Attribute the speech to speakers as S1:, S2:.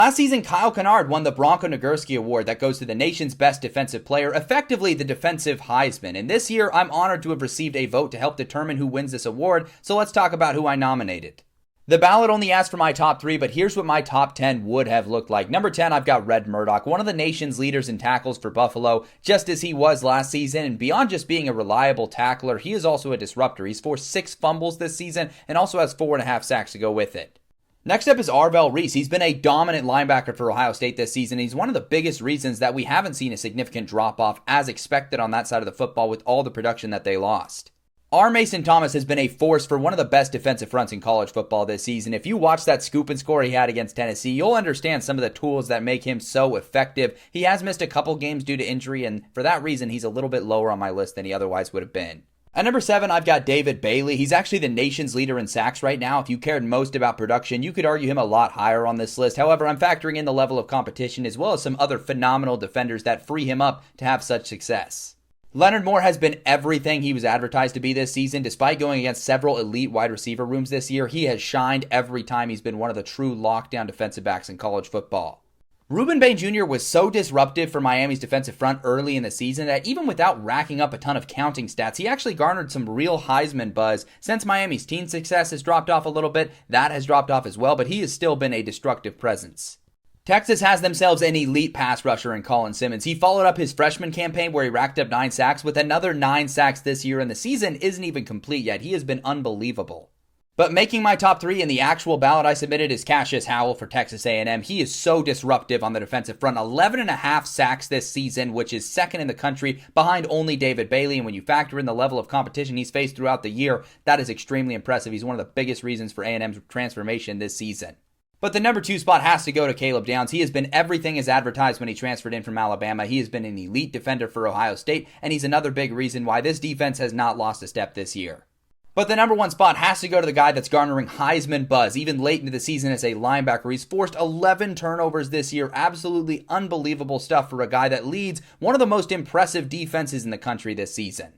S1: Last season, Kyle Kennard won the Bronco Nagurski Award that goes to the nation's best defensive player, effectively the defensive Heisman. And this year, I'm honored to have received a vote to help determine who wins this award, so let's talk about who I nominated. The ballot only asked for my top 3, but here's what my top 10 would have looked like. Number 10, I've got Red Murdoch, one of the nation's leaders in tackles for Buffalo, just as he was last season. And beyond just being a reliable tackler, he is also a disruptor. He's forced 6 fumbles this season and also has 4.5 sacks to go with it. Next up is Arvell Reese. He's been a dominant linebacker for Ohio State this season. He's one of the biggest reasons that we haven't seen a significant drop-off as expected on that side of the football with all the production that they lost. R. Mason Thomas has been a force for one of the best defensive fronts in college football this season. If you watch that scoop and score he had against Tennessee, you'll understand some of the tools that make him so effective. He has missed a couple games due to injury, and for that reason, he's a little bit lower on my list than he otherwise would have been. At number 7, I've got David Bailey. He's actually the nation's leader in sacks right now. If you cared most about production, you could argue him a lot higher on this list. However, I'm factoring in the level of competition as well as some other phenomenal defenders that free him up to have such success. Leonard Moore has been everything he was advertised to be this season. Despite going against several elite wide receiver rooms this year, he has shined every time he's been one of the true lockdown defensive backs in college football. Ruben Bain Jr. was so disruptive for Miami's defensive front early in the season that even without racking up a ton of counting stats, he actually garnered some real Heisman buzz. Since Miami's teen success has dropped off a little bit, that has dropped off as well, but he has still been a destructive presence. Texas has themselves an elite pass rusher in Colin Simmons. He followed up his freshman campaign where he racked up 9 sacks with another 9 sacks this year, and the season isn't even complete yet. He has been unbelievable. But making my top 3 in the actual ballot I submitted is Cassius Howell for Texas A&M. He is so disruptive on the defensive front. 11.5 sacks this season, which is second in the country behind only David Bailey. And when you factor in the level of competition he's faced throughout the year, that is extremely impressive. He's one of the biggest reasons for A&M's transformation this season. But the number 2 spot has to go to Caleb Downs. He has been everything as advertised when he transferred in from Alabama. He has been an elite defender for Ohio State, and he's another big reason why this defense has not lost a step this year. But the number 1 spot has to go to the guy that's garnering Heisman buzz, even late into the season as a linebacker. He's forced 11 turnovers this year. Absolutely unbelievable stuff for a guy that leads one of the most impressive defenses in the country this season.